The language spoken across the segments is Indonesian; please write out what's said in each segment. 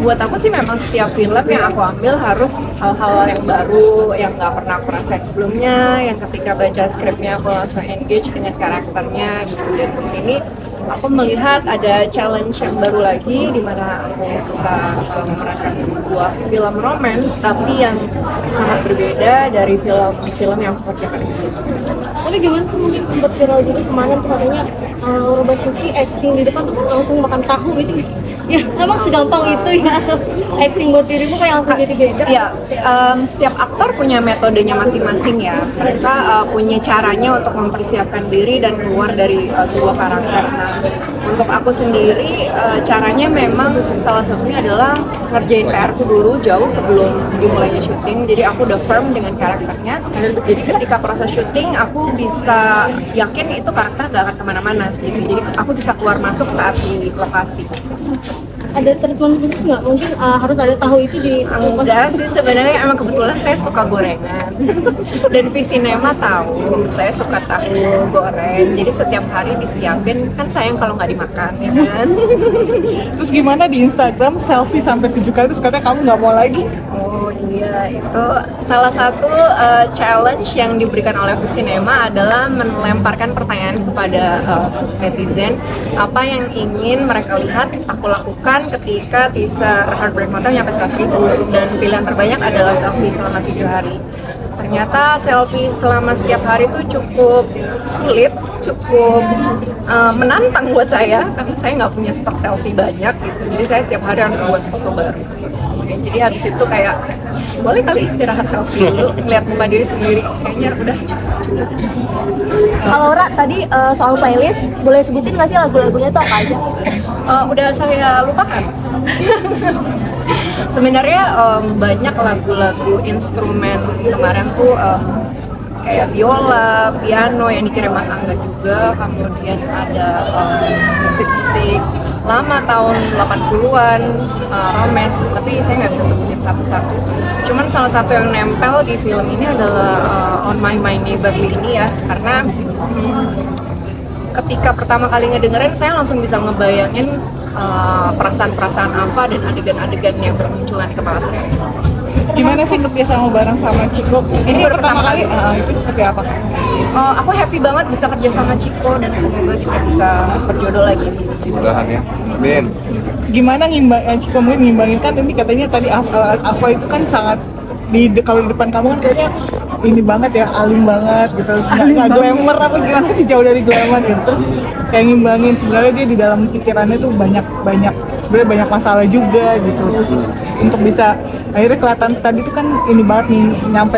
buat aku sih memang setiap film yang aku ambil harus hal-hal yang baru, yang nggak pernah aku rasain sebelumnya, yang ketika baca skripnya aku langsung engage dengan karakternya gitu. Dan di sini aku melihat ada challenge yang baru lagi di mana aku bisa memerankan sebuah film romance tapi yang sangat berbeda dari film-film yang aku kerjakan sebelumnya. Tapi gimana sih, mungkin sempat viral juga kemarin tuh katanya Laura Basuki acting di depan terus langsung makan tahu gitu. Ya, emang segampang itu ya acting buat dirimu kayak langsung jadi beda? Ya, setiap aktor punya metodenya masing-masing ya. Mereka punya caranya untuk mempersiapkan diri dan keluar dari sebuah karakter. Nah, untuk aku sendiri caranya memang salah satunya adalah ngerjain PR-ku dulu jauh sebelum dimulainya syuting. Jadi aku udah firm dengan karakternya. Jadi ketika proses syuting aku bisa yakin itu karakter gak akan kemana-mana gitu. Jadi aku bisa keluar masuk saat di lokasi. Ada treatment khusus nggak? Mungkin harus ada tahu itu di Enggak sih, sebenarnya emang kebetulan saya suka gorengan dan Visinema tahu saya suka tahu goreng, jadi setiap hari disiapin, kan sayang kalau nggak dimakan ya kan. Terus gimana di Instagram selfie sampai 7 kali terus katanya kamu nggak mau lagi? Oh iya, itu salah satu challenge yang diberikan oleh Visinema adalah melemparkan pertanyaan kepada netizen apa yang ingin mereka lihat aku lakukan ketika teaser Heartbreak Hotel nyampe 100.000 dan pilihan terbanyak adalah selfie selama 7 hari. Ternyata selfie selama setiap hari itu cukup sulit, cukup menantang buat saya karena saya nggak punya stok selfie banyak gitu. Jadi saya tiap hari harus buat foto baru. Jadi habis itu kayak boleh kali istirahat selfie dulu, ngeliat muka diri sendiri, kayaknya udah cukup. Kalau Laura tadi soal playlist, boleh sebutin nggak sih lagu-lagunya tuh apa aja? Udah saya lupakan. Sebenarnya banyak lagu-lagu instrumen kemarin tuh kayak biola, piano yang dikirim Mas Angga juga, kemudian ada musik-musik lama tahun 80-an, romance, tapi saya nggak bisa sebutin satu-satu. Cuman salah satu yang nempel di film ini adalah On My Mind Neighborly ini ya, karena ketika pertama kali ngedengerin saya langsung bisa ngebayangin perasaan-perasaan Ava dan adegan-adegan yang bermunculan di kepala saya. Gimana sih kerja sama bareng sama Ciko? Ini Ini pertama kali, kali. itu seperti apa? Aku happy banget bisa kerja sama Ciko dan semoga kita bisa berjodoh lagi di Mudahan ya, amin. Gimana Ciko mungkin ngimbangin, kan ini katanya tadi Ava itu kan sangat kalau di depan kamu kan kayaknya ini banget ya, alim banget gitu, nggak glamour apa gimana sih, jauh dari glamour gitu. Terus kayak ngimbangin, sebenarnya dia di dalam pikirannya tuh banyak sebenarnya banyak masalah juga gitu. Terus untuk bisa akhirnya kelihatan tadi tuh kan ini banget nih, nyampe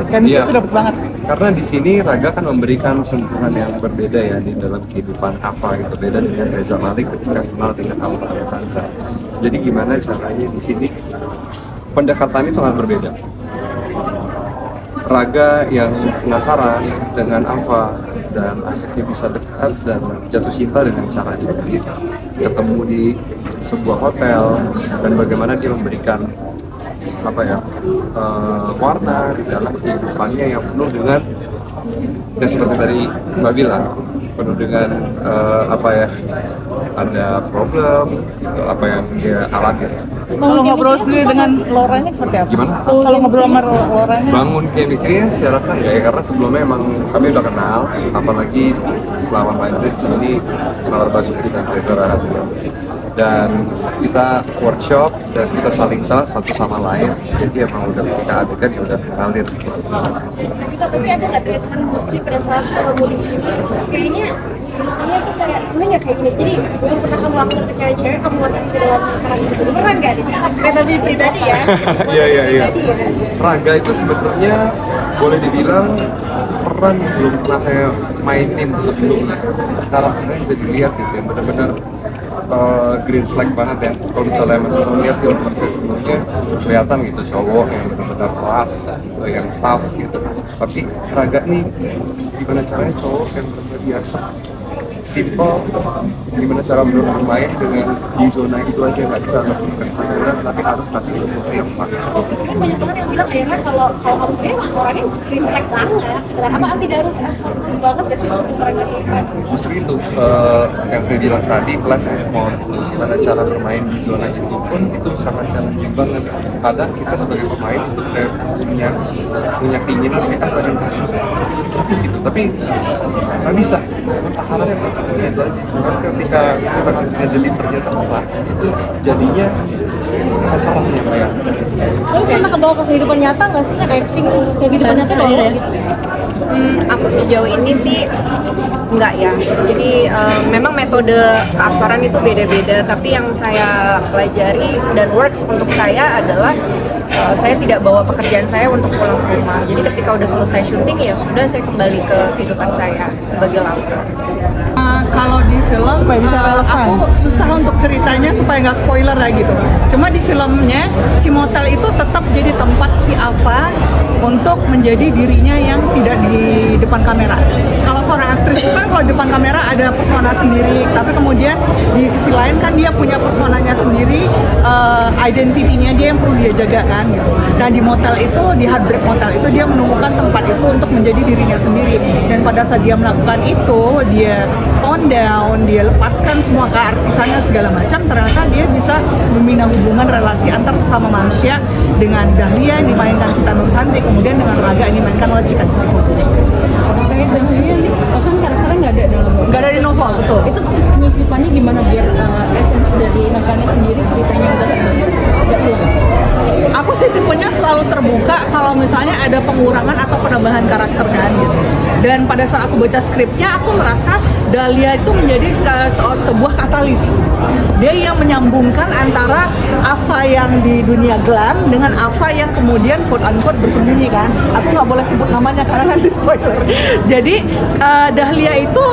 kan Iya. itu dapat banget. Karena di sini Raga kan memberikan sentuhan yang berbeda ya di dalam kehidupan Ava gitu, beda dengan Reza Malik ketika kenal dengan Ava Alexandra. Jadi gimana caranya di sini pendekatannya sangat berbeda. Raga yang penasaran dengan Ava dan akhirnya bisa dekat dan jatuh cinta dengan caranya sendiri. Ketemu di sebuah hotel dan bagaimana dia memberikan warna di dalam kehidupannya yang penuh dengan, dan seperti tadi Mbak bilang, penuh dengan ada problem gitu, apa yang dia alami. Kalau ngobrol sendiri dengan Lauranya seperti apa? Gimana? Kalau ngobrol sama Lauranya? Bangun chemistry-nya saya rasa enggak ya, karena sebelumnya emang kami udah kenal, apalagi lawan main di sini Laura Basuki dan Reza Rahadian. Dan kita workshop dan kita saling trust satu sama lain, jadi emang udah ketika adegan ya udah ngalir gitu. Tapi ada nggak treatment Putri pada saat kamu di sini? Kayaknya dia tuh kayak nggak kayak gini. Jadi belum pernah kamu lakukan ke cewek-cewek, kamu masuk ke dalam peran di sini, pernah nggak? Metode pribadi ya? Iya. Raga itu sebetulnya boleh dibilang peran yang belum pernah saya mainin sebelumnya. Karakternya bisa dilihat gitu ya, benar-benar green flag banget ya. Kalau misalnya teman-teman lihat film saya sebelumnya, kelihatan gitu cowok yang benar-benar rough, yang tough gitu. Tapi Raga nih gimana caranya cowok yang benar-benar biasa, simple, gimana cara bermain dengan di zona itu aja, nggak bisa lebih fleksibel, tapi harus kasih sesuatu yang pas. Kan banyak banget yang bilang akhirnya kalau kamu sendiri orangnya reflect banget. Kenapa tidak harus fokus banget gak sih untuk mereka? Justru itu yang saya bilang tadi, less is more. Gimana cara bermain di zona itu pun itu sangat challenging banget. Kadang kita sebagai pemain itu kayak punya keinginan kayak pengen kasar gitu, tapi nggak bisa. Pertahanannya harus di situ aja. Kan ketika kita ngasihnya delivernya salah, itu jadinya akan salah penyampaian. Lalu pernah kebawa ke kehidupan nyata nggak sih, kan acting kayak kehidupan nyata bawa gitu? Aku sejauh ini sih enggak ya. Jadi memang metode keaktoran itu beda-beda, tapi yang saya pelajari dan works untuk saya adalah saya tidak bawa pekerjaan saya untuk pulang ke rumah. Jadi ketika udah selesai syuting ya sudah, saya kembali ke kehidupan saya sebagai Laura. Kalau di film supaya bisa relevan. Aku susah untuk ceritanya supaya nggak spoiler ya gitu. Cuma di filmnya si motel itu tetap jadi tempat si Ava untuk menjadi dirinya yang tidak di depan kamera. Kalau seorang aktris itu kan kalau di depan kamera ada persona sendiri, tapi kemudian di sisi lain kan dia punya personanya sendiri, identitinya dia yang perlu dia jaga kan gitu. Nah di motel itu, di Heartbreak Motel itu dia menemukan tempat itu untuk menjadi dirinya sendiri, dan pada saat dia melakukan itu dia tone down, dia lepaskan semua keartisannya segala macam, ternyata dia bisa membina hubungan relasi antar sesama manusia dengan Dahlia yang dimainkan Sita Nursanti, kemudian dengan Raga yang dimainkan oleh Cika Cikupuri. Terkait Dahlia nih, bahkan karakternya nggak ada dalam novel. Nggak ada di novel, betul. Itu penyisipannya gimana biar esensi dari novelnya sendiri, ceritanya udah nggak hilang? Aku sih tipenya selalu terbuka kalau misalnya ada pengurangan atau penambahan karakter kan gitu. Dan pada saat aku baca skripnya, aku merasa Dahlia itu menjadi sebuah katalis. Dia yang menyambungkan antara Ava yang di dunia gelap dengan Ava yang kemudian quote-unquote bersembunyi kan. Aku nggak boleh sebut namanya karena nanti spoiler. Jadi Dahlia itu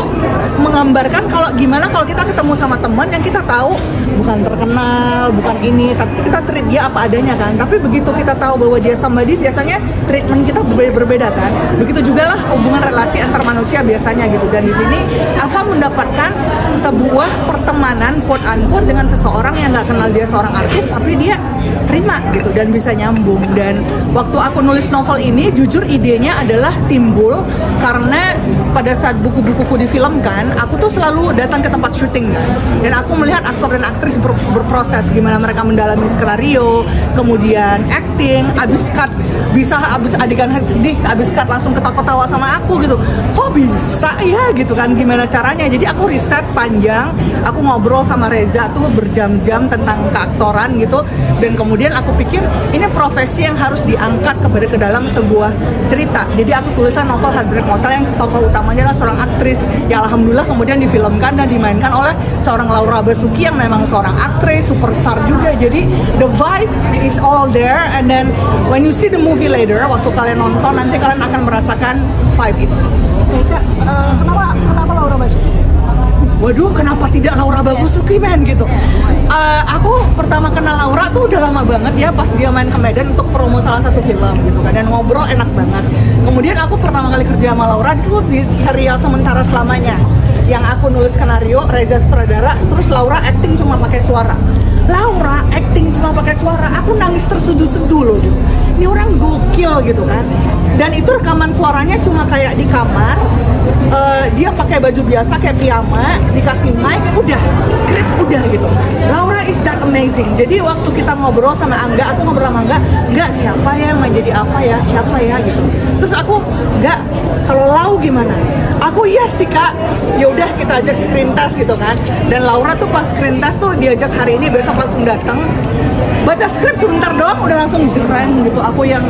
menggambarkan kalau gimana kalau kita ketemu sama teman yang kita tahu bukan terkenal, bukan ini, tapi kita treat dia apa adanya kan. Tapi begitu kita tahu bahwa dia sama dia, biasanya treatment kita berbeda kan. Begitu juga lah hubungan relasi antar manusia biasanya gitu. Dan di sini Ava mendapatkan sebuah pertemanan quote unquote dengan seseorang yang nggak kenal dia seorang artis, tapi dia terima gitu dan bisa nyambung. Dan waktu aku nulis novel ini, jujur idenya adalah timbul karena pada saat buku-bukuku difilmkan, aku tuh selalu datang ke tempat syuting kan. Dan aku melihat aktor dan aktris berproses gimana mereka mendalami skenario, kemudian acting, abis cut bisa abis adegan sedih, abis cut langsung ketawa-ketawa sama aku gitu. Kok bisa ya gitu kan, gimana caranya? Jadi aku riset panjang, aku ngobrol sama Reza tuh berjam-jam tentang keaktoran gitu, dan kemudian aku pikir ini profesi yang harus diangkat ke dalam sebuah cerita. Jadi aku tulisan novel Heartbreak Motel yang tokoh utamanya adalah seorang aktris yang alhamdulillah kemudian difilmkan dan dimainkan oleh seorang Laura Basuki yang memang seorang aktris superstar juga. Jadi the vibe is all there, and then when you see the movie later, waktu kalian nonton nanti kalian akan merasakan vibe itu. Kak, kenapa Laura Basuki? Waduh, kenapa tidak Laura Basuki men gitu? Aku pertama kenal Laura tuh udah lama banget ya, pas dia main ke Medan untuk promo salah satu film gitu kan, dan ngobrol enak banget. Kemudian aku pertama kali kerja sama Laura itu di serial Sementara Selamanya, yang aku nulis skenario, Reza sutradara, terus Laura acting cuma pakai suara. Laura acting cuma pakai suara, aku nangis terseduh-seduh loh gitu. Ini orang gokil gitu kan. Dan itu rekaman suaranya cuma kayak di kamar, dia pakai baju biasa kayak piyama, dikasih mic, udah, skrip udah gitu. Laura is that amazing. Jadi waktu kita ngobrol sama Angga, aku ngobrol sama Angga, enggak siapa ya yang menjadi apa ya, siapa ya gitu. Terus aku, enggak, kalau Lau gimana? Aku iya sih kak, ya udah kita ajak screen test gitu kan. Dan Laura tuh pas screen test tuh diajak hari ini, besok langsung datang. Baca skrip sebentar doang udah langsung jreng gitu. Aku yang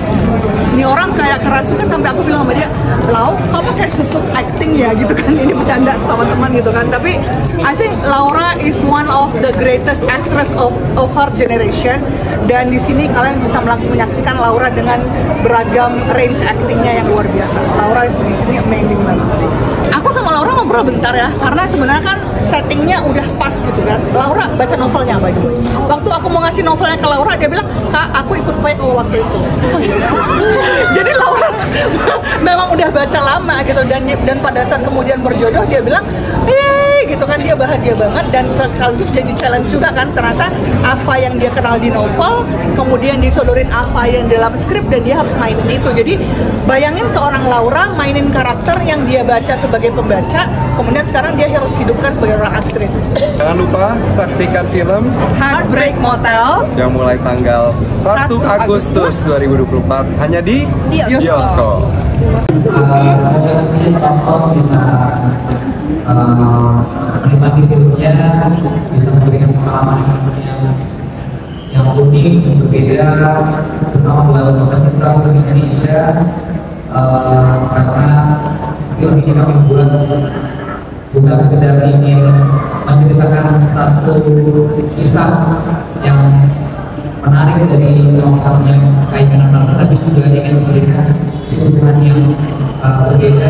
ini orang kayak kerasukan, sampai aku bilang sama dia, Lau, kok pakai susuk acting ya gitu kan. Ini bercanda sama teman gitu kan. Tapi I think Laura is one of the greatest actress of her generation. Dan di sini kalian bisa menyaksikan Laura dengan beragam range actingnya yang luar biasa. Laura di sini amazing banget sih. Aku sama Laura ngobrol bentar ya, karena sebenarnya kan settingnya udah pas gitu kan. Laura baca novelnya by the way. Waktu aku mau ngasih novelnya ke Laura, dia bilang, Kak, aku ikut PO waktu itu. Jadi Laura memang udah baca lama gitu, dan pada saat kemudian berjodoh dia bilang, gitu kan, dia bahagia banget, dan sekaligus jadi challenge juga kan. Ternyata Ava yang dia kenal di novel kemudian disodorin Ava yang dalam skrip, dan dia harus mainin itu. Jadi bayangin seorang Laura mainin karakter yang dia baca sebagai pembaca, kemudian sekarang dia harus hidupkan sebagai orang aktris. Jangan lupa saksikan film Heartbreak Motel yang mulai tanggal 1 Agustus 2024 hanya di bioskop. Semoga mungkin penonton bisa menikmati filmnya, bisa memberikan pengalaman yang unik, yang berbeda, terutama buat pecinta film Indonesia, karena film ini kami buat bukan sekedar ingin menceritakan satu kisah yang menarik dari novel yang kaitkan rasa, tapi juga ingin memberikan keseluruhan yang berbeda.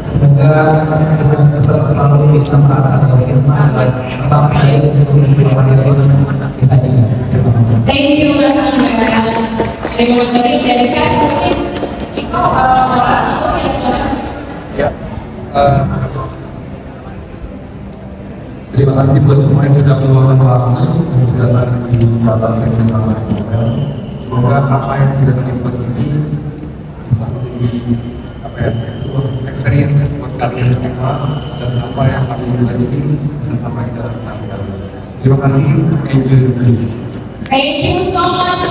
Semoga kita tetap selalu bisa merasa bahwa sinema adalah tempat yang untuk sebuah karya film bisa juga. Thank you Mas Angga. Terima kasih dari cast mungkin Ciko, Ciko yang sekarang. Ya. Terima kasih buat semua yang sudah meluangkan waktu untuk datang di Bapak Penyelenggara Novel. Semoga apa yang sudah dibuat ini bisa menjadi experience buat kalian semua, dan apa yang kami buat ini bisa sampai ke dalam. Terima kasih, enjoy. Thank you so much.